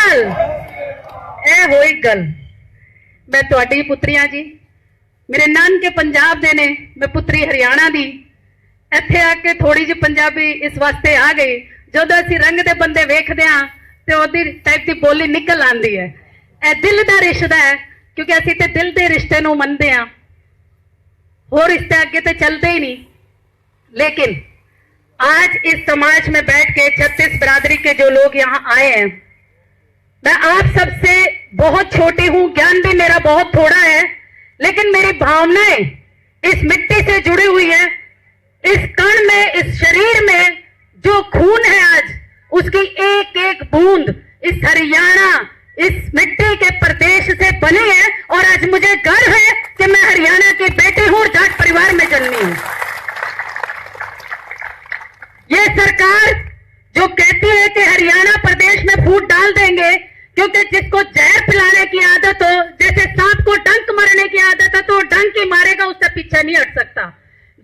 अकाल ए होई गल मैं तुहाडी पुत्री हाँ जी। मेरे नानके पंजाब दे ने, मैं पुत्री हरियाणा दी। इत्थे आके थोड़ी जी पंजाबी इस वास्ते आ गई, जदों असीं रंग दे बंदे वेखदे हां ते ओदी टाइप दी बोली निकल आंदी है। ए दिल दा रिश्ता है, क्योंकि असीं ते दिल दे रिश्ते नूं मनदे हां, होर रिश्ते अगे ते चलते ही नहीं। लेकिन आज इस समाज में बैठ के 36 बिरादरी के जो लोग यहाँ आए हैं, मैं आप सबसे बहुत छोटी हूं, ज्ञान भी मेरा बहुत थोड़ा है, लेकिन मेरी भावनाएं इस मिट्टी से जुड़ी हुई है। इस कण में, इस शरीर में जो खून है आज, उसकी एक एक बूंद इस हरियाणा, इस मिट्टी के प्रदेश से बनी है। और आज मुझे गर्व है कि मैं हरियाणा की बेटी हूं और जाट परिवार में जन्मी हूं। ये सरकार जो कहती है कि हरियाणा प्रदेश में फूट डाल देंगे, क्योंकि जिसको जहर पिलाने की आदत हो, जैसे सांप को डंक मारने की आदत है तो डंक ही मारेगा, उससे पीछे नहीं हट सकता।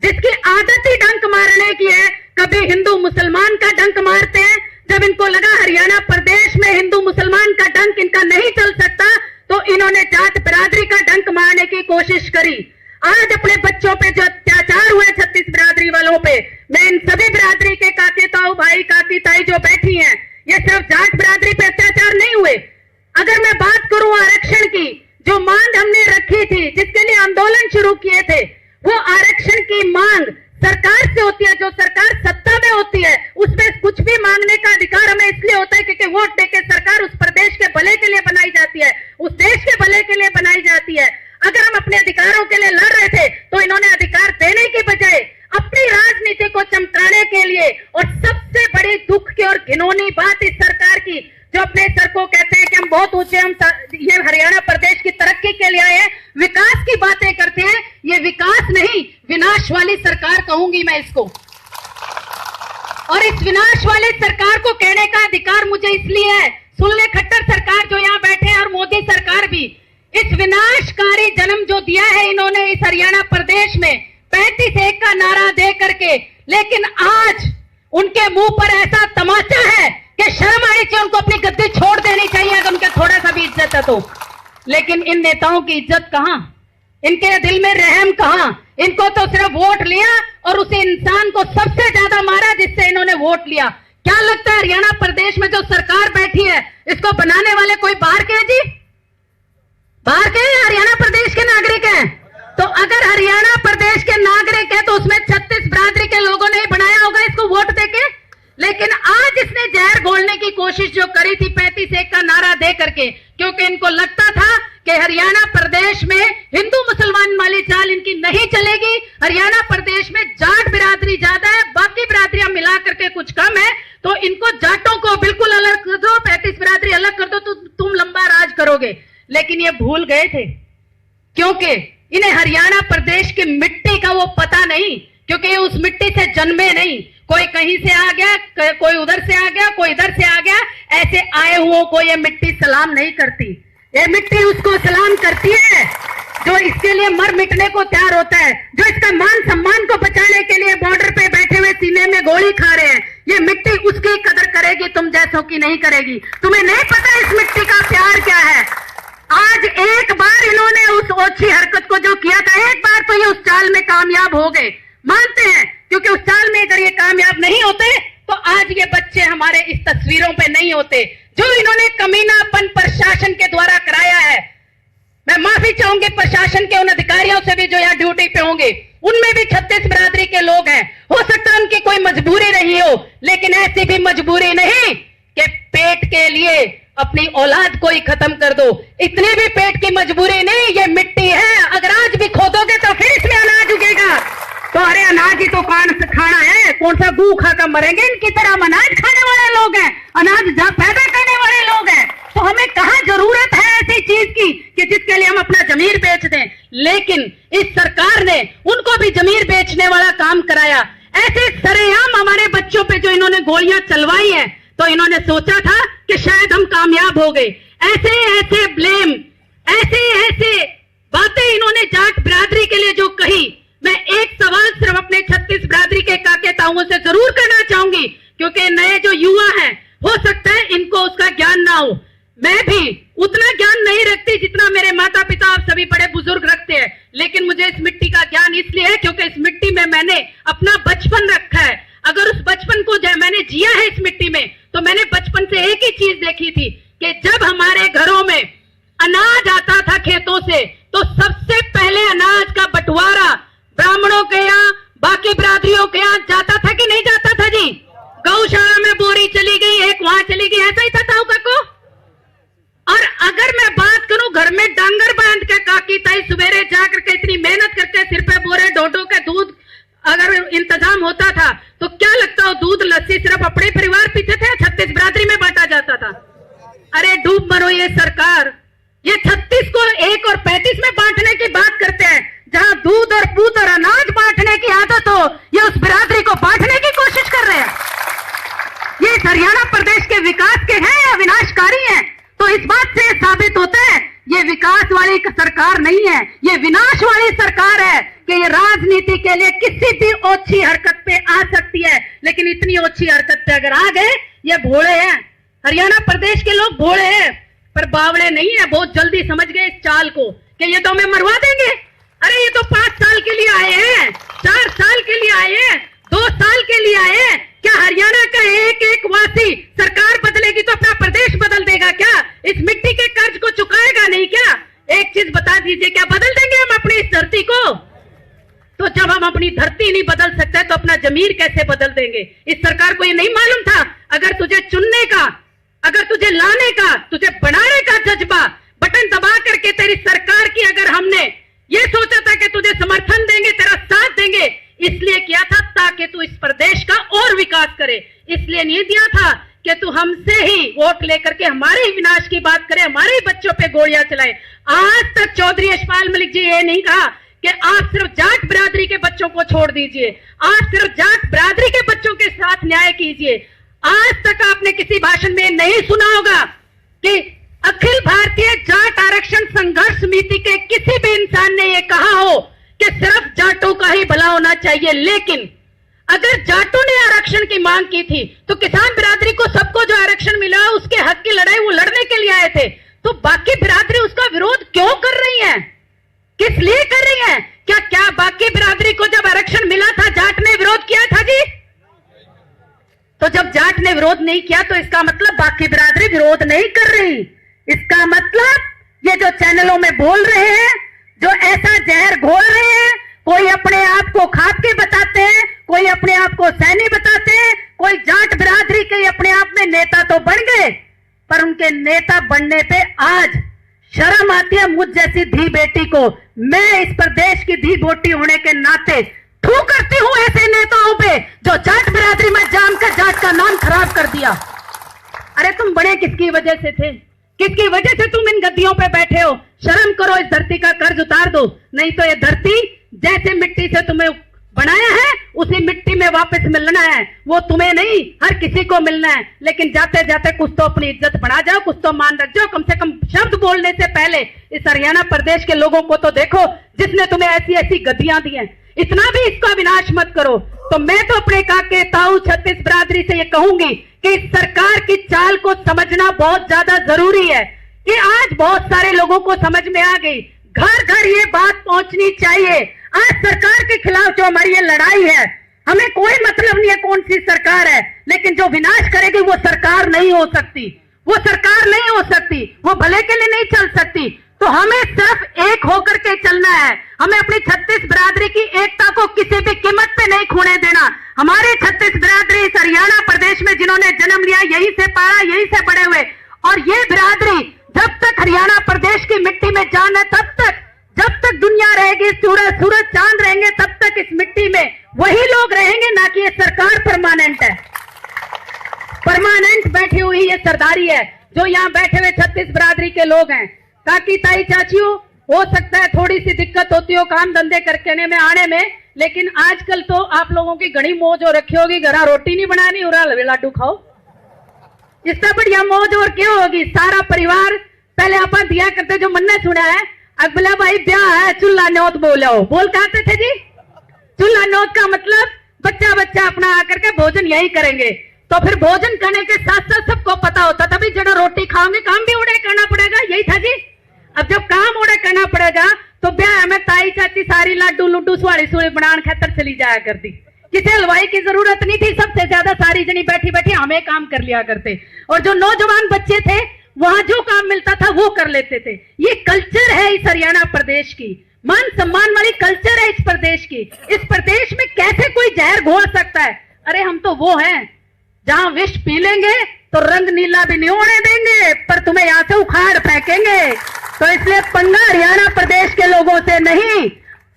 जिसकी आदत ही डंक मारने की है, कभी हिंदू मुसलमान का डंक मारते हैं। जब इनको लगा हरियाणा प्रदेश में हिंदू मुसलमान का डंक इनका नहीं चल सकता, तो इन्होंने जाट बिरादरी का डंक मारने की कोशिश करी। आज अपने बच्चों पे जो अत्याचार हुए 36 बिरादरी वालों पे, मैं इन सभी बिरादरी के काके ताऊ भाई काकी ताई जो बैठी हैं, ये सिर्फ जाट बिरादरी पे अत्याचार नहीं हुए। अगर मैं बात करूं आरक्षण की, जो मांग हमने रखी थी, जिसके लिए आंदोलन शुरू किए थे, वो आरक्षण की मांग सरकार से होती है। जो सरकार सत्ता में होती है, उसमें कुछ भी मांगने का अधिकार हमें इसलिए होता है क्योंकि वोट देके सरकार उस प्रदेश के भले के लिए बनाई जाती है, उस देश के भले के लिए बनाई जाती है। अगर हम अपने अधिकारों के लिए लड़ रहे थे, तो इन्होंने अधिकार देने की बजाय अपनी राजनीति को चमकाने के लिए, और सबसे बड़ी दुख की और घिनौनी बात इस सरकार की, जो अपने सर को कहते हैं कि हम बहुत ऊंचे, हम ये हरियाणा प्रदेश की तरक्की के लिए आए हैं, विकास की बातें करते हैं। ये विकास नहीं, विनाश वाली सरकार कहूंगी मैं इसको। और इस विनाश वाली सरकार को कहने का अधिकार मुझे इसलिए है, सुन ले खट्टर सरकार जो यहाँ बैठे हैं और मोदी सरकार भी, इस विनाशकारी जन्म जो दिया है इन्होंने इस हरियाणा प्रदेश में 35-1 का नारा दे करके, लेकिन आज उनके मुंह पर ऐसा तमाचा है कि शर्म आनी चाहिए, उनको अपनी गद्दी छोड़ देनी चाहिए अगर उनके थोड़ा सा भी इज्जत है तो। लेकिन इन नेताओं की इज्जत कहां, इनके दिल में रहम कहां? इनको तो सिर्फ वोट लिया और उस इंसान को सबसे ज्यादा मारा जिससे इन्होंने वोट लिया। क्या लगता है हरियाणा प्रदेश में जो सरकार बैठी है, इसको बनाने वाले कोई बाहर के हैं जी? बाहर के हरियाणा प्रदेश के नागरिक हैं। तो अगर हरियाणा प्रदेश के नागरिक है तो उसमें 36 बिरादरी के लोगों ने ही बनाया होगा इसको वोट देके। लेकिन आज इसने जहर घोलने की कोशिश जो करी थी 35-1 का नारा दे करके, क्योंकि इनको लगता था कि हरियाणा प्रदेश में हिंदू मुसलमान वाली चाल इनकी नहीं चलेगी। हरियाणा प्रदेश में जाट बिरादरी ज्यादा है, बाकी बिरादरियां मिला करके कुछ कम है, तो इनको जाटों को बिल्कुल अलग कर दो, 35 बिरादरी अलग कर दो तो तुम लंबा राज करोगे। लेकिन ये भूल गए थे, क्योंकि इन्हें हरियाणा प्रदेश की मिट्टी का वो पता नहीं, क्योंकि ये उस मिट्टी से जन्मे नहीं। कोई कहीं से आ गया, कोई उधर से आ गया, कोई इधर से आ गया, ऐसे आए हुओं को ये मिट्टी सलाम नहीं करती। ये मिट्टी उसको सलाम करती है जो इसके लिए मर मिटने को तैयार होता है, जो इसका मान सम्मान को बचाने के लिए बॉर्डर पे बैठे हुए सीने में गोली खा रहे हैं। ये मिट्टी उसकी कदर करेगी, तुम जैसों की नहीं करेगी। तुम्हें नहीं पता इस मिट्टी का प्यार क्या है। आज एक बार इन्होंने उस ओछी हरकत को जो किया था, एक बार तो ये उस चाल में कामयाब हो गए, मानते हैं, क्योंकि उस चाल में अगर ये कामयाब नहीं होते तो आज ये बच्चे हमारे इस तस्वीरों पे नहीं होते। जो इन्होंने कमीनापन प्रशासन के द्वारा कराया है, मैं माफी चाहूंगी प्रशासन के उन अधिकारियों से भी जो यहाँ ड्यूटी पे होंगे, उनमें भी 36 बिरादरी के लोग हैं। हो सकता है उनकी कोई मजबूरी रही हो, लेकिन ऐसी भी मजबूरी नहीं कि पेट के लिए अपनी औलाद को ही खत्म कर दो। इतनी भी पेट की मजबूरी नहीं, ये मिट्टी है, अगर आज भी खोदोगे तो फिर इसमें अनाज उगेगा। तो अरे अनाज ही तो खाना है, कौन सा गू खाकर मरेंगे? इनकी तरह हम अनाज खाने वाले लोग हैं, अनाज पैदा करने वाले लोग हैं। तो हमें कहाँ जरूरत है ऐसी चीज की कि जिसके लिए हम अपना जमीर बेच दें। लेकिन इस सरकार ने उनको भी जमीर बेचने वाला काम कराया। ऐसे सरेआम हमारे बच्चों पे जो इन्होंने गोलियां चलवाई हैं, तो इन्होंने सोचा था कि शायद हम कामयाब हो गए। ऐसे ऐसे ब्लेम, ऐसे ऐसे बातें इन्होंने जाट बिरादरी के लिए जो कही, मैं एक सवाल सिर्फ अपने 36 बिरादरी के काके ताऊओं से जरूर करना चाहूंगी, क्योंकि नए जो युवा हैं, हो सकता है इनको उसका ज्ञान ना हो। मैं भी उतना ज्ञान नहीं रखती जितना मेरे माता पिता और सभी बड़े बुजुर्ग रखते हैं, लेकिन मुझे इस मिट्टी का ज्ञान इसलिए है क्योंकि इस मिट्टी में मैंने अपना बचपन रखा है। अगर उस बचपन को मैंने जिया है इस मिट्टी में, तो मैंने बचपन से एक ही चीज देखी थी कि जब हमारे घरों में अनाज आता था खेतों से, तो सबसे पहले अनाज का बंटवारा ब्राह्मणों के यहाँ, बाकी बिरादरियों के यहाँ जाता था कि नहीं जाता था जी? गौशाला में बोरी चली गई, एक वहां चली गई, ऐसा ही था ताऊ को। और अगर मैं बात करूं घर में डांगर बांध के काकी ताई सवेरे जाकर के इतनी मेहनत करके सिर पे बोरे ढोढो के दूध अगर इंतजाम होता था, तो क्या लगता हो दूध लस्सी सिर्फ अपने परिवार पीछे थे, 36 बिरादरी में बांटा जाता था? अरे डूब मरो ये सरकार, ये 36 को 1 और 35 में बांटने की बात करते हैं। जहां दूध और पूत और अनाज बांटने की आदत हो, ये उस बिरादरी को बांटने की कोशिश कर रहे हैं। ये हरियाणा प्रदेश के विकास के हैं या विनाशकारी हैं? तो इस बात से साबित होता है ये विकास वाली सरकार नहीं है, ये विनाश वाली सरकार है कि ये राजनीति के लिए किसी भी ओछी हरकत पे आ सकती है। लेकिन इतनी ओछी हरकत पे अगर आ गए, ये भोले हैं। हरियाणा प्रदेश के लोग भोले हैं पर बावड़े नहीं है। बहुत जल्दी समझ गए इस चाल को कि ये तो हमें मरवा देंगे। अरे ये तो 5 साल के लिए आए हैं, 4 साल के लिए आए हैं, 2 साल के लिए आए हैं। क्या हरियाणा का एक एक वासी सरकार बदलेगी तो अपना प्रदेश बदल देगा क्या? इस मिट्टी के कर्ज को चुकाएगा नहीं क्या? एक चीज बता दीजिए, क्या बदल देंगे हम अपनी इस धरती को? तो जब हम अपनी धरती नहीं बदल सकते तो अपना जमीर कैसे बदल देंगे? इस सरकार को ये नहीं मालूम था अगर तुझे चुनने का, अगर तुझे लाने का, तुझे बनाने का जज्बा बटन दबा करके तेरी सरकार की अगर हमने ये सोचा था कि तुझे समर्थन देंगे, तेरा साथ देंगे, इसलिए किया था ताकि तू इस प्रदेश का और विकास करे। इसलिए नहीं दिया था कि तू हमसे ही वोट लेकर के हमारे ही विनाश की बात करे, हमारे ही बच्चों पे गोलियां चलाए। आज तक चौधरी यशपाल मलिक जी ये नहीं कहा कि आप सिर्फ जाट बिरादरी के बच्चों को छोड़ दीजिए, आप सिर्फ जाट बिरादरी के बच्चों के साथ न्याय कीजिए। आज तक आपने किसी भाषण में नहीं सुना होगा कि अखिल भारतीय जाट आरक्षण संघर्ष समिति के किसी भी इंसान ने यह कहा हो कि सिर्फ जाटों का ही भला होना चाहिए। लेकिन अगर जाटों ने आरक्षण की मांग की थी तो किसान बिरादरी को सबको जो आरक्षण मिला उसके हक की लड़ाई वो लड़ने के लिए आए थे। तो बाकी बिरादरी उसका विरोध क्यों कर रही है? किस लिए कर रही है? क्या बाकी बिरादरी को जब आरक्षण मिला था जाट ने विरोध किया था जी? तो जब जाट ने विरोध नहीं किया तो इसका मतलब बाकी बिरादरी विरोध नहीं कर रही। इसका मतलब ये जो चैनलों में बोल रहे हैं, जो ऐसा जहर घोल रहे हैं, कोई अपने आप को खाप के बताते हैं, कोई अपने आप को सैनी बताते हैं, कोई जाट बिरादरी के अपने आप में नेता तो बन गए, पर उनके नेता बनने पे आज शर्म आती है मुझ जैसी धी बेटी को। मैं इस प्रदेश की धी बेटी होने के नाते थू करती हूं ऐसे नेताओं पे जो जाट बिरादरी में जाम कर जाट का नाम खराब कर दिया। अरे तुम बड़े किसकी वजह से थे? किसकी वजह से तुम इन गद्दियों पे बैठे हो? शर्म करो, इस धरती का कर्ज उतार दो, नहीं तो ये धरती जैसे मिट्टी से तुम्हें बनाया है उसी मिट्टी में वापस मिलना है। वो तुम्हें नहीं, हर किसी को मिलना है। लेकिन जाते जाते कुछ तो अपनी इज्जत बढ़ा जाओ, कुछ तो मान रख जाओ। कम से कम शब्द बोलने से पहले इस हरियाणा प्रदेश के लोगों को तो देखो जिसने तुम्हें ऐसी ऐसी गद्दियां दी हैं। इतना भी इसका विनाश मत करो। तो मैं तो अपने काके ताऊ 36 बिरादरी से ये कहूंगी कि इस सरकार की चाल को समझना बहुत ज्यादा जरूरी है। कि आज बहुत सारे लोगों को समझ में आ गई, घर घर ये बात पहुंचनी चाहिए। आज सरकार के खिलाफ जो हमारी ये लड़ाई है, हमें कोई मतलब नहीं है कौन सी सरकार है, लेकिन जो विनाश करेगी वो सरकार नहीं हो सकती, वो सरकार नहीं हो सकती, वो भले के लिए नहीं चल सकती। तो हमें सिर्फ एक होकर के चलना है। हमें अपनी 36 बिरादरी की एकता को किसी भी कीमत पे नहीं खोने देना। हमारे 36 बिरादरी इस हरियाणा प्रदेश में जिन्होंने जन्म लिया, यहीं से पाला, यहीं से बड़े हुए, और ये बिरादरी जब तक हरियाणा प्रदेश की मिट्टी में जान है, तब तक, जब तक दुनिया रहेगी, सूरज चांद रहेंगे, तब तक इस मिट्टी में वही लोग रहेंगे, ना कि ये सरकार परमानेंट है। परमानेंट बैठी हुई ये सरदारी है। जो यहाँ बैठे हुए 36 बिरादरी के लोग हैं, काकी ताई चाचियों, हो सकता है थोड़ी सी दिक्कत होती हो काम धंधे करके में आने में, लेकिन आजकल तो आप लोगों की घनी मौज हो रखी होगी। घरा रोटी नहीं बनानी, उरा लाडू खाओ, इससे बढ़िया मौज और क्यों होगी। सारा परिवार पहले आप दिया करते, जो मन ने सुना है अगला भाई ब्याह है चूल्हा न्योत बोलो, बोल कहते थे जी। चूल्हा न्योत का मतलब बच्चा बच्चा अपना आकर के भोजन यही करेंगे। तो फिर भोजन करने के साथ साथ सबको पता होता था भी जरा रोटी खाओगे काम भी उड़े करना पड़ेगा, यही था जी। अब जब काम उड़े करना पड़ेगा तो ब्याह में ताई चाची सारी लाडू लुड्डू सुहाड़ी सुहाड़ी बनाने खातर चली जाया करती, किसी हलवाई की जरूरत नहीं थी, सबसे ज्यादा सारी जनी बैठी बैठी हमें काम कर लिया करते। और जो नौजवान बच्चे थे वहां जो काम मिलता था वो कर लेते थे। ये कल्चर है इस हरियाणा प्रदेश की, मान सम्मान वाली कल्चर है इस प्रदेश की। इस प्रदेश में कैसे कोई जहर घोल सकता है? अरे हम तो वो हैं जहां विष पी लेंगे तो रंग नीला भी नहीं होने देंगे, पर तुम्हें यहां से उखाड़ फेंकेंगे। तो इसलिए पंगा हरियाणा प्रदेश के लोगों से नहीं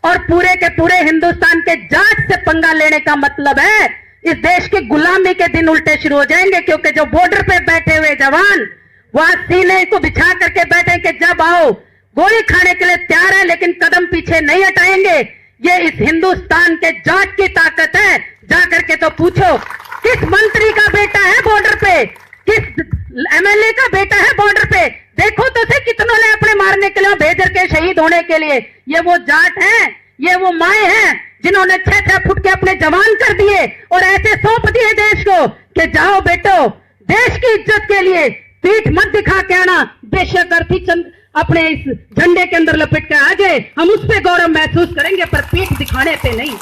और पूरे के पूरे हिंदुस्तान के जाट से पंगा लेने का मतलब है इस देश की गुलामी के दिन उल्टे शुरू हो जाएंगे। क्योंकि जो बॉर्डर पे बैठे हुए जवान वहां सीने को बिछा करके बैठे कि जब आओ गोली खाने के लिए तैयार है, लेकिन कदम पीछे नहीं हटाएंगे। ये इस हिंदुस्तान के जाट की ताकत है। जाकर के तो पूछो किस मंत्री का बेटा है बॉर्डर पे, किस एमएलए का बेटा है बॉर्डर पे, देखो तो से कितनों ने अपने मारने के लिए भेज के शहीद होने के लिए। ये वो जाट हैं, ये वो माए हैं जिन्होंने 6-6 फुट के अपने जवान कर दिए और ऐसे सौंप दिए देश को कि जाओ बेटो देश की इज्जत के लिए पीठ मत दिखा के आना। बेशक अर्थी चंद अपने इस झंडे के अंदर लपेट के आ जाए, हम उस पर गौरव महसूस करेंगे, पर पीठ दिखाने पे नहीं।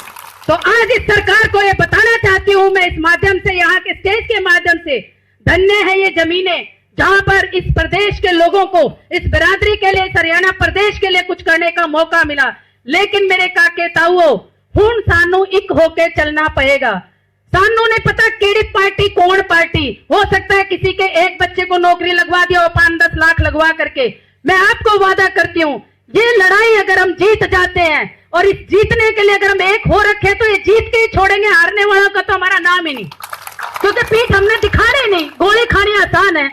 तो आज इस सरकार को ये बताना चाहती हूं मैं इस माध्यम से, यहाँ के स्टेज के माध्यम से, धन्य है ये जमीनें जहां पर इस प्रदेश के लोगों को, इस बिरादरी के लिए, इस हरियाणा प्रदेश के लिए कुछ करने का मौका मिला। लेकिन मेरे काके ताऊओ हुण सानू एक होके चलना पड़ेगा। सानू नहीं पता केड़ी पार्टी कौन पार्टी, हो सकता है किसी के एक बच्चे को नौकरी लगवा दिया हो 5-10 लाख लगवा करके। मैं आपको वादा करती हूं ये लड़ाई अगर हम जीत जाते हैं और इस जीतने के लिए अगर हम एक हो रखे तो ये जीत के ही छोड़ेंगे, हारने वालों का तो हमारा नाम ही नहीं, क्योंकि पीठ हमने दिखाने नहीं, गोली खानी आसान है।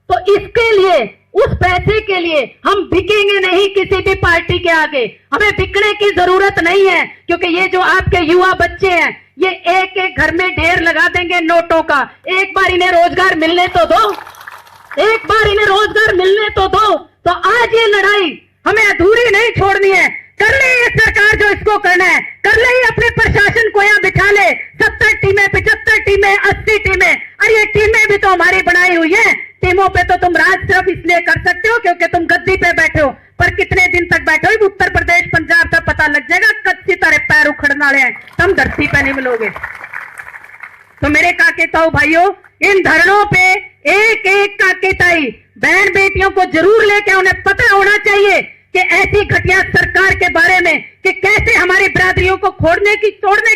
तो इसके लिए, उस पैसे के लिए हम बिकेंगे नहीं किसी भी पार्टी के आगे, हमें बिकने की जरूरत नहीं है। क्योंकि ये जो आपके युवा बच्चे हैं ये एक एक घर में ढेर लगा देंगे नोटों का। एक बार इन्हें रोजगार मिलने तो दो, एक बार इन्हें रोजगार मिलने तो दो। तो आज ये लड़ाई हमें अधूरी नहीं छोड़नी है। कर ले ये सरकार जो इसको करना है, कर ले अपने प्रशासन को यहाँ बिठा ले, 70 टीमें, 75 टीमें, 80 टीमें। अरे ये टीमें भी तो हमारी बनाई हुई है। टीमों पे तो तुम राज सिर्फ इसलिए कर सकते हो क्योंकि तुम गद्दी पे बैठे हो, पर कितने दिन तक बैठे हो उत्तर प्रदेश पंजाब का पता लग जाएगा कद सी तरह पैर उखड़ने वाले हैं, तुम धरती पे नहीं मिलोगे। तो मेरे काके ताऊ भाइयों, इन धरणों पे एक एक काके ताई बहन बेटियों को जरूर लेके उन्हें पता होना चाहिए कि ऐसी घटिया सरकार के बारे में कि कैसे हमारी बिरादरियों को तोड़ने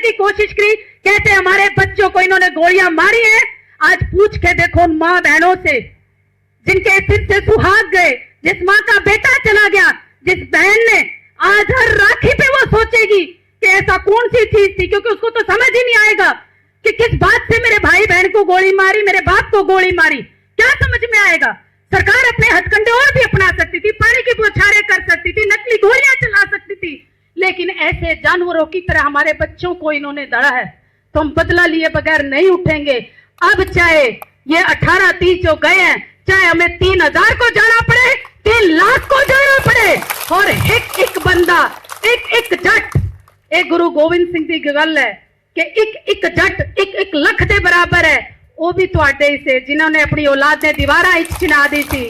की कोशिश की, कैसे हमारे बच्चों को इन्होंने गोलियां मारी है। आज पूछ के देखो उन मां बहनों से जिनके सिर से सुहाग गए, जिस मां का बेटा चला गया, जिस बहन ने आज हर राखी पे वो सोचेगी कि ऐसा कौन सी चीज थी, क्योंकि उसको तो समझ ही नहीं आएगा कि किस बात से मेरे भाई बहन को गोली मारी, मेरे बाप को गोली मारी, क्या समझ में आएगा। सरकार अपने हथकंडे और भी अपना सकती थी, पानी की बौछारें कर सकती थी, नकली गोलियां चला सकती थी, लेकिन ऐसे जानवरों की तरह हमारे बच्चों को इन्होंने दड़ा है तो हम बदला लिए बगैर नहीं उठेंगे। अब चाहे ये 18-30 जो गए हैं, चाहे हमें 3000 को जाना पड़े, 3 लाख को जाना पड़े, और एक एक बंदा, एक एक जट, एक गुरु गोविंद सिंह की गल है कि एक एक जट एक लख के बराबर है। वो भी तुहाडे से जिन्होंने अपनी औलाद ने दीवारा चिना दी थी।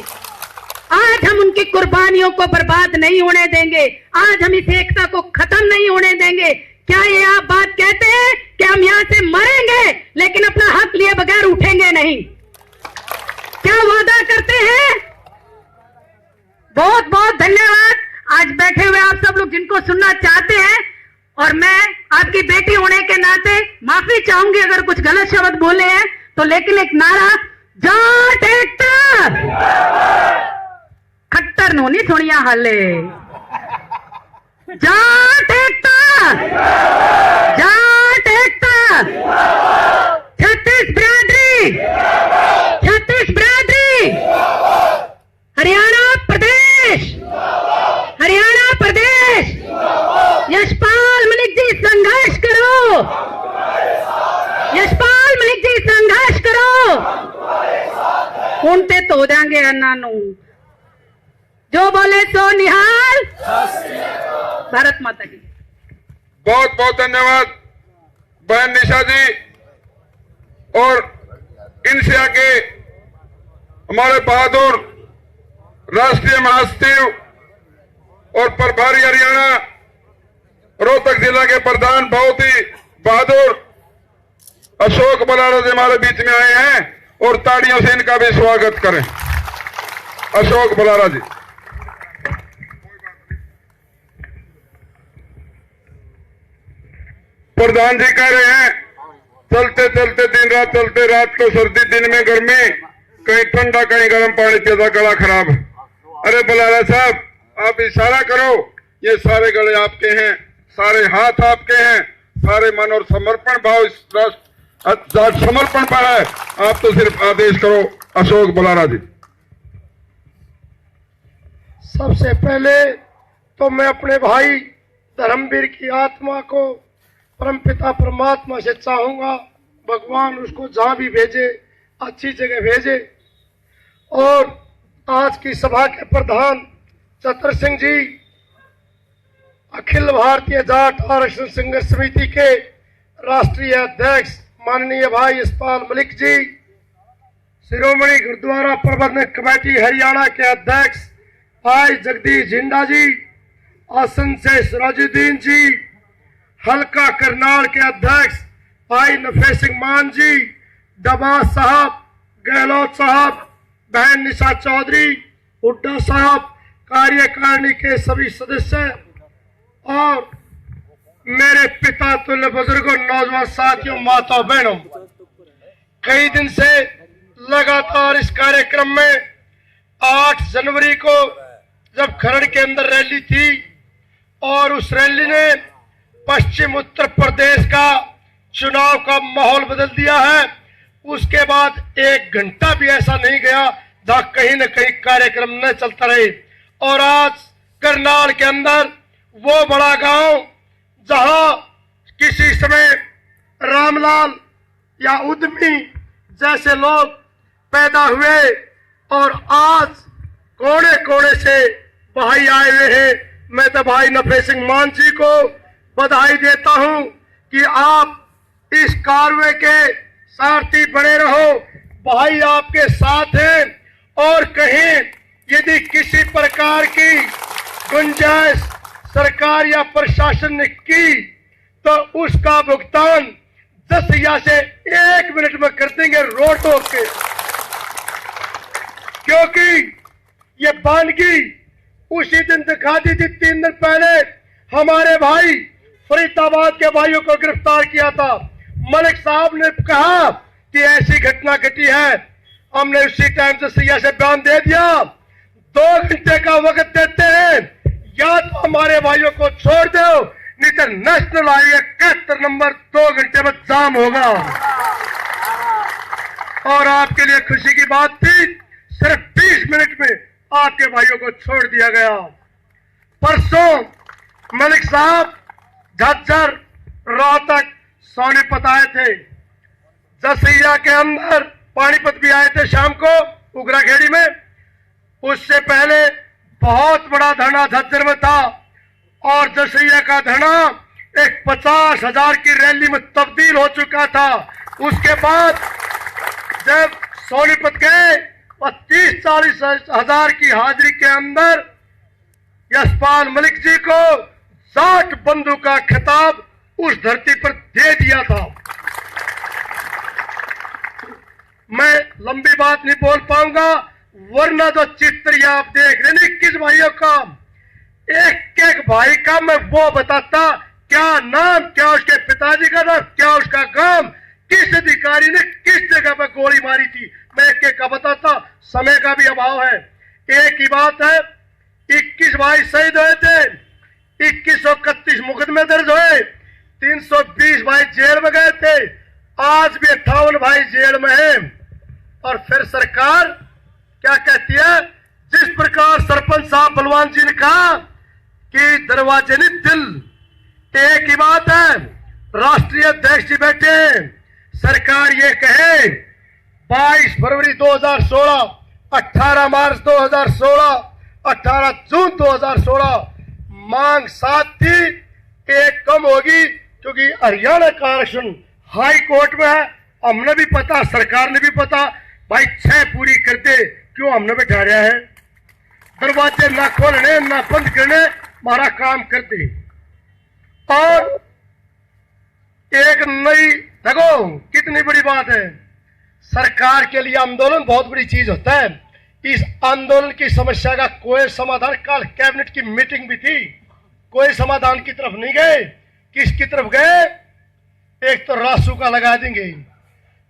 आज हम उनकी कुर्बानियों को बर्बाद नहीं होने देंगे, आज हम इस एकता को खत्म नहीं होने देंगे। क्या ये आप बात कहते हैं कि हम यहां से मरेंगे लेकिन अपना हक लिए बगैर उठेंगे नहीं? क्या वादा करते हैं? बहुत बहुत धन्यवाद आज बैठे हुए आप सब लोग जिनको सुनना चाहते हैं। और मैं आपकी बेटी होने के नाते माफी चाहूंगी अगर कुछ गलत शब्द बोले हैं तो, लेकिन एक नारा जाट एकता खट्टर नो नहीं सुनिया हाले, जाट एकता, जाट एकता, छत्तीस बिरादरी, छत्तीस बिरादरी, हरियाणा प्रदेश, हरियाणा प्रदेश। यशपाल मलिक जी संघर्ष करो, यशपाल मलिक जी संघर्ष करो, उनते तो हो जाएंगे अन्ना जो बोले सो निहाल। भारत माता की। बहुत बहुत धन्यवाद बहन निशा जी। और इनसे आके हमारे बहादुर राष्ट्रीय महासचिव और प्रभारी हरियाणा रोहतक जिला के प्रधान बहुत ही बहादुर अशोक बलारा जी हमारे बीच में आए हैं और ताड़ियों से इनका भी स्वागत करें। अशोक बलारा जी। प्रधान जी कह रहे हैं चलते चलते दिन रात चलते, रात को सर्दी दिन में गर्मी, कहीं ठंडा कहीं गर्म पानी पिया, गला खराब। अरे बलारा साहब आप इशारा करो, ये सारे गले आपके हैं, सारे हाथ आपके हैं, सारे मन और समर्पण भाव इस राष्ट्र समर्पण पर है। आप तो सिर्फ आदेश करो। अशोक बलारा जी। सबसे पहले तो मैं अपने भाई धर्मवीर की आत्मा को परमपिता परमात्मा से चाहूंगा भगवान उसको जहां भी भेजे अच्छी जगह भेजे। और आज की सभा के प्रधान चतर सिंह जी, अखिल भारतीय जाट आरक्षण संघर्ष समिति के राष्ट्रीय अध्यक्ष माननीय भाई यशपाल मलिक जी, शिरोमणि गुरुद्वारा प्रबंधक कमेटी हरियाणा के अध्यक्ष भाई जगदीश झिंडा जी, आसन से सिराजुद्दीन जी, हल्का करनाल के अध्यक्ष भाई नफे सिंह मान जी, डबा साहब, गहलोत साहब, बहन निशा चौधरी, हुड्डा साहब, कार्यकारिणी के सभी सदस्य और मेरे पिता तुल्य बुजुर्गों, नौजवान साथियों, माताओं, बहनों, कई दिन से लगातार इस कार्यक्रम में 8 जनवरी को जब खरड़ के अंदर रैली थी और उस रैली ने पश्चिम उत्तर प्रदेश का चुनाव का माहौल बदल दिया है, उसके बाद 1 घंटा भी ऐसा नहीं गया जहां कहीं न कहीं कार्यक्रम न चलता रहे। और आज करनाल के अंदर वो बड़ा गांव जहां किसी समय रामलाल या उद्यमी जैसे लोग पैदा हुए और आज कोने कोने से भाई आए हुए हैं, मैं तो भाई नफे सिंह मान जी को बधाई देता हूं कि आप इस कार्य के सारथी बने रहो। भाई आपके साथ हैं और कहीं यदि किसी प्रकार की गुंजाइश सरकार या प्रशासन ने की तो उसका भुगतान 10 से 1 मिनट में कर देंगे रोड रोक के, क्योंकि ये बानगी उसी दिन दिखा दी थी। 3 दिन पहले हमारे भाई फरीदाबाद के भाइयों को गिरफ्तार किया था। मलिक साहब ने कहा कि ऐसी घटना घटी है, हमने उसी टाइम से सैया से बयान दे दिया। 2 घंटे का वक्त देते हैं, या तो हमारे भाइयों को छोड़ दो, नहीं तो नेशनल हाईवे 71 नंबर 2 घंटे में जाम होगा। और आपके लिए खुशी की बात थी, सिर्फ 20 मिनट में आपके भाइयों को छोड़ दिया गया। परसों मलिक साहब झज्जर, रोहतक, सोनीपत आए थे, जसैया के अंदर पानीपत भी आए थे शाम को उगराखेड़ी में। उससे पहले बहुत बड़ा धरना झज्जर में था और जसैया का धरना एक 50,000 की रैली में तब्दील हो चुका था। उसके बाद जब सोनीपत गए और 30-40 हजार की हाजिरी के अंदर यशपाल मलिक जी को जाट बंधु का खिताब उस धरती पर दे दिया था। मैं लंबी बात नहीं बोल पाऊंगा, वरना जो चित्र आप देख रहे हैं 21 भाइयों का, एक भाई का मैं वो बताता, क्या नाम, क्या उसके पिताजी का नाम, क्या उसका काम, किस अधिकारी ने किस जगह पर गोली मारी थी, मैं एक का बताता। समय का भी अभाव है। एक ही बात है, 21 भाई शहीद हुए थे, 2131 मुकदमे दर्ज हुए, 320 भाई जेल में गए थे, आज भी 58 भाई जेल में हैं। और फिर सरकार क्या कहती है, जिस प्रकार सरपंच साहब बलवान जी ने कहा कि दरवाजे नहीं दिल, एक ही बात है। राष्ट्रीय अध्यक्ष जी बैठे, सरकार ये कहे 22 फरवरी 2016, 18 मार्च 2016, 18 जून 2016 मांग 7 थी, 1 कम होगी क्योंकि हरियाणा का आरक्षण हाई कोर्ट में है हमने भी पता, सरकार ने भी पता, भाई 6 पूरी कर दे, क्यों हमने बैठा रहा है? दरवाजे ना खोलने ना बंद करने, हमारा काम कर दे। और एक नई, देखो कितनी बड़ी बात है, सरकार के लिए आंदोलन बहुत बड़ी चीज होता है। इस आंदोलन की समस्या का कोई समाधान, कल कैबिनेट की मीटिंग भी थी, कोई समाधान की तरफ नहीं गए। किसकी तरफ गए? एक तो रासुका लगा देंगे,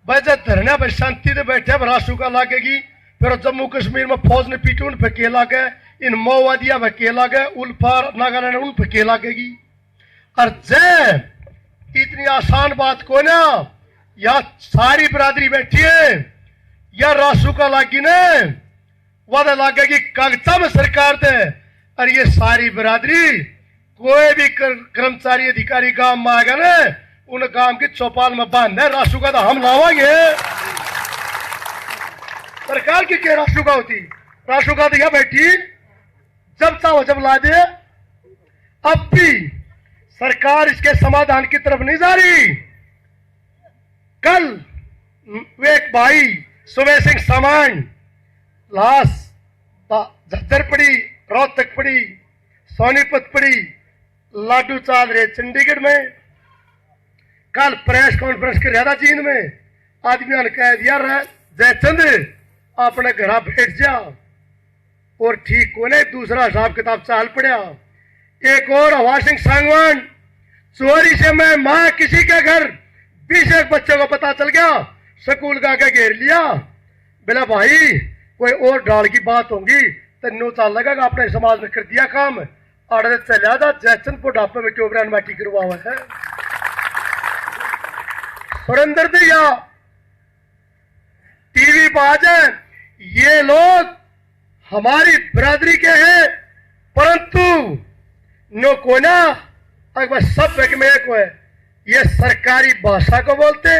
बजट धरने पर शांति से बैठे रासुका का लागेगी, फिर जम्मू कश्मीर में फौज ने पीटू उन पे के लागे, इन माओवादियों पे के लागे, उल्फार नागालैंड उन पे के लागेगी। और जय इतनी आसान बात को ना, या सारी बरादरी बैठी है, या रासुका लागी ने वादा लागेगी कागजा में सरकार दे, और ये सारी बरादरी कोई भी कर्मचारी अधिकारी गांव में आएगा ना, उन गांव की चौपाल में बांध है रासुका तो हम लावांगे। सरकार की क्या रासुका होती? रासुका तो यहां बैठी, जब चाहो जब ला दे। अब भी सरकार इसके समाधान की तरफ नहीं जा रही। कल एक भाई सुबह सिंह सामान लाश झज्जर पड़ी, रोहतक पड़ी, सोनीपत पड़ी, लाडू चाल रहे चंडीगढ़ में। कल प्रेस कॉन्फ्रेंस कर रहा था जींद में, आदमियों ने कह दिया जयचंद अपने घर बैठ जा, और ठीक को नहीं दूसरा हिसाब किताब चाल पड़ा। एक और हवा सिंह सांगवान, चोरी से मैं मां किसी के घर 20 बच्चों को पता चल गया, स्कूल का आगे घेर लिया। बोला भाई कोई और डाल की बात होगी तो नो चाल लगेगा, अपने समाज में कर दिया काम, और चलिया था जयचंद बुढ़ापे में क्यों ब्रांड माटी करवा हुआ है। सुरेंद्र दिया टीवी बाज है, ये लोग हमारी बरादरी के हैं, परंतु नो को ना अगर सब में एक है, ये सरकारी भाषा को बोलते,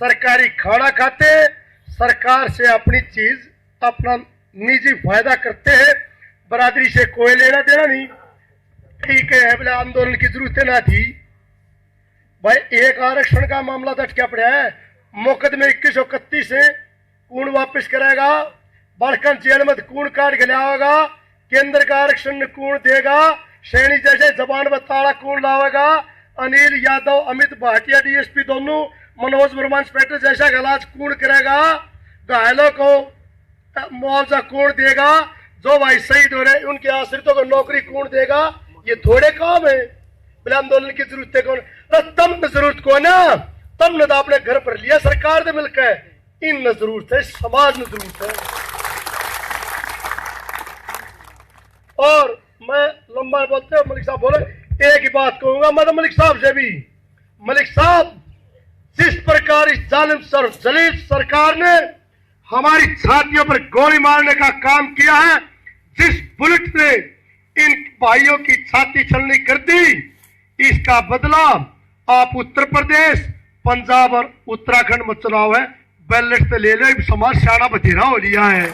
सरकारी खाना खाते, सरकार से अपनी चीज अपना निजी फायदा करते हैं, बरादरी से कोई लेना देना नहीं। ठीक है, बोले आंदोलन की जरूरत ना थी। भाई एक आरक्षण का मामला दटका पड़ा है, मुकदमे 2131 से कौन वापस करेगा? बालकन जेल में कौन काट के लाएगा? केंद्र का आरक्षण कौन देगा? सैनी जैसे जबान बताड़ा कौन लावेगा? अनिल यादव, अमित भाटिया डीएसपी दोनों, मनोज वर्मा इंस्पेक्टर जैसा इलाज कौन करेगा? घायलों को मुआवजा कौन देगा? जो भाई शहीद हो रहे उनके आश्रितों को नौकरी कौन देगा? ये थोड़े काम है। बोले आंदोलन की जरूरत है कौन? तम न जरूरत को ना, तम ने तो अपने घर पर लिया सरकार से मिलकर, इन न जरूरत है, समाज में जरूरत है। और मैं लंबा बोलते हो, मलिक साहब बोले, एक ही बात कहूंगा मैं तो मलिक साहब से भी, मलिक साहब जिस प्रकार इस जालिम सर जलील सरकार ने हमारी छातियों पर गोली मारने का काम किया है, जिस बुलेट ने इन भाइयों की छाती छलनी कर दी, इसका बदला आप उत्तर प्रदेश, पंजाब और उत्तराखंड में चुनाव है, बैलेट से ले लो, समाज सियाना बथेरा हो लिया है,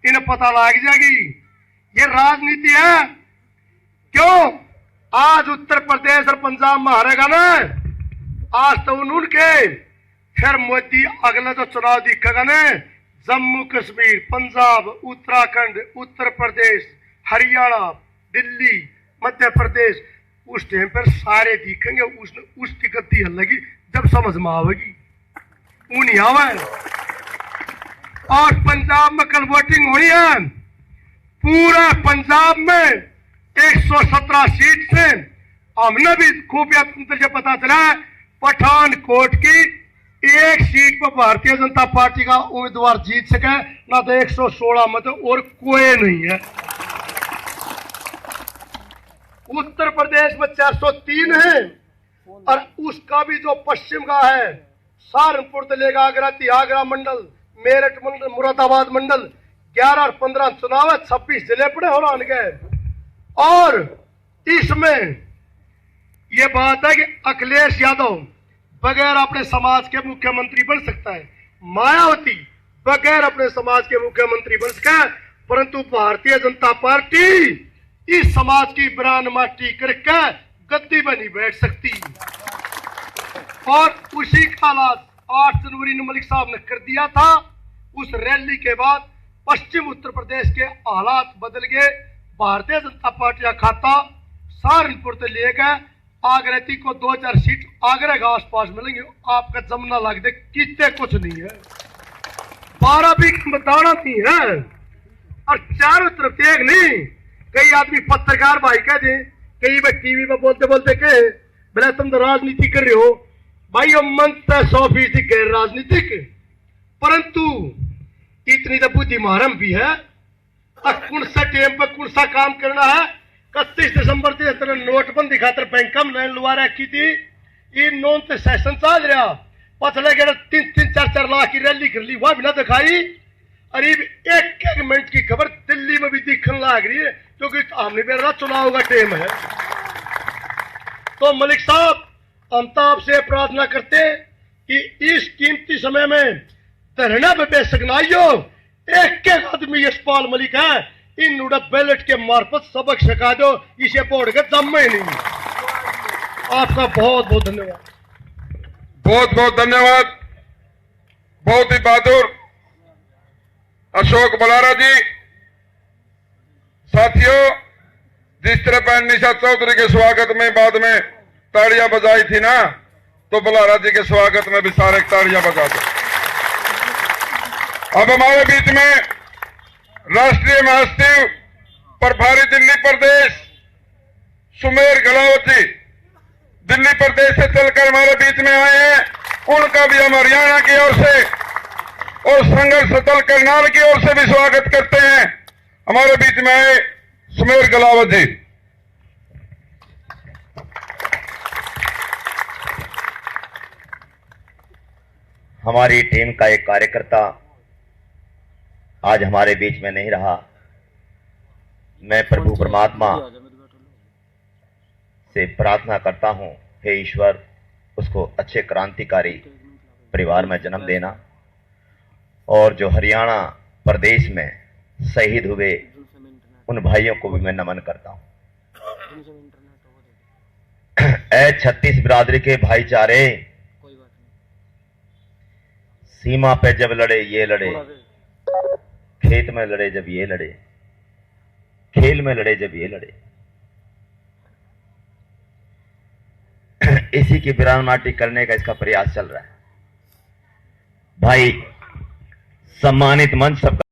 इन्हें पता लग जाएगी ये राजनीति है। क्यों आज उत्तर प्रदेश और पंजाब में हारेगा ना, आज तो उनके, फिर मोदी अगला तो चुनाव दिखेगा ना, जम्मू कश्मीर, पंजाब, उत्तराखंड, उत्तर प्रदेश, हरियाणा, दिल्ली, मध्य प्रदेश, उस टाइम पर सारे दिखेंगे। उसकी गति हल्लेगी जब समझ में आवेगी, नहीं आवे। और पंजाब में कल वोटिंग हुई है, पूरा पंजाब में 117 सीट से हमने भी खुफिया तंत्र से पता चला, पठानकोट की एक सीट पर भारतीय जनता पार्टी का उम्मीदवार जीत सके ना, तो 116 मत और कोई नहीं है। उत्तर प्रदेश में 403 है, और उसका भी जो पश्चिम का है, सहारनपुर से लेकर आगरा, तिहागरा मंडल, मेरठ मंडल, मुरादाबाद मंडल, 11 और 15 चुनाव है, 26 जिले पड़े हो गए। और इसमें यह बात है कि अखिलेश यादव बगैर अपने समाज के मुख्यमंत्री बन सकता है, मायावती बगैर अपने समाज के मुख्यमंत्री बन सकता है, परंतु भारतीय जनता पार्टी इस समाज की बरान माटी करके गद्दी में नहीं बैठ सकती। और उसी का ऐलान 8 जनवरी ने मलिक साहब ने कर दिया था। उस रैली के बाद पश्चिम उत्तर प्रदेश के हालात बदल गए। भारतीय जनता पार्टी का खाता सहारनपुर से ले गए आगरा तक को 2000 सीट आगरा के आसपास मिलेंगे। आपका जमना लग दे कितने कुछ नहीं है, 12 भी बताना नहीं है और चारों तरफ देख नहीं। कई आदमी पत्रकार भाई कह दे, कई बार टीवी पर बोलते बोलते कहे बोले तुम तो राजनीति कर रहे हो। भाई हम मंत्र 100% गैर राजनीतिक, परंतु इतनी तो बुद्धि मारम भी है। कौन सा टेम पर कौन सा काम करना है। 31 दिसंबर से तरह नोटबंदी खातर बैंक में लुआ रखी थी। ये नोन से सेशन चल रहा, पता लगे 3-4 लाख की रैली कर ली, वह भी ना दिखाई। अरे एक मिनट की खबर दिल्ली में भी दिखने लग रही है, क्योंकि हमने मेरा चुनाव का टेम है। तो मलिक साहब हम तो आपसे प्रार्थना करते कि इस कीमती समय में धरना पे बेशक ना आइयो। एक आदमी यशपाल मलिक है, इन उड़ा बैलेट के मार्फत सबक सिखा दो, इसे बोर्ड के जम्मे नहीं। आपका बहुत बहुत धन्यवाद। बहुत बहुत धन्यवाद। बहुत ही बहादुर अशोक बलारा जी। साथियों, जिस तरह बहन निशा चौधरी के स्वागत में बाद में ताड़ियां बजाई थी ना, तो बलारा जी के स्वागत में भी सारे ताड़ियां बजा दो। अब हमारे बीच में राष्ट्रीय महासचिव प्रभारी दिल्ली प्रदेश सुमेर गलावत जी दिल्ली प्रदेश से चलकर हमारे बीच में आए हैं। उनका भी हम हरियाणा की ओर से और संघर्ष दल करनाल की ओर से भी स्वागत करते हैं। हमारे बीच में आए सुमेर गलावत जी। हमारी टीम का एक कार्यकर्ता आज हमारे बीच में नहीं रहा। मैं प्रभु परमात्मा से प्रार्थना करता हूं, हे ईश्वर उसको अच्छे क्रांतिकारी परिवार में जन्म देना, और जो हरियाणा प्रदेश में शहीद हुए उन भाइयों को भी मैं नमन करता हूं। ऐ 36 बिरादरी के भाईचारे, सीमा पे जब लड़े ये लड़े, खेत में लड़े जब ये लड़े, खेल में लड़े जब ये लड़े। इसी की बिरान माटी करने का इसका प्रयास चल रहा है। भाई सम्मानित मंच सबका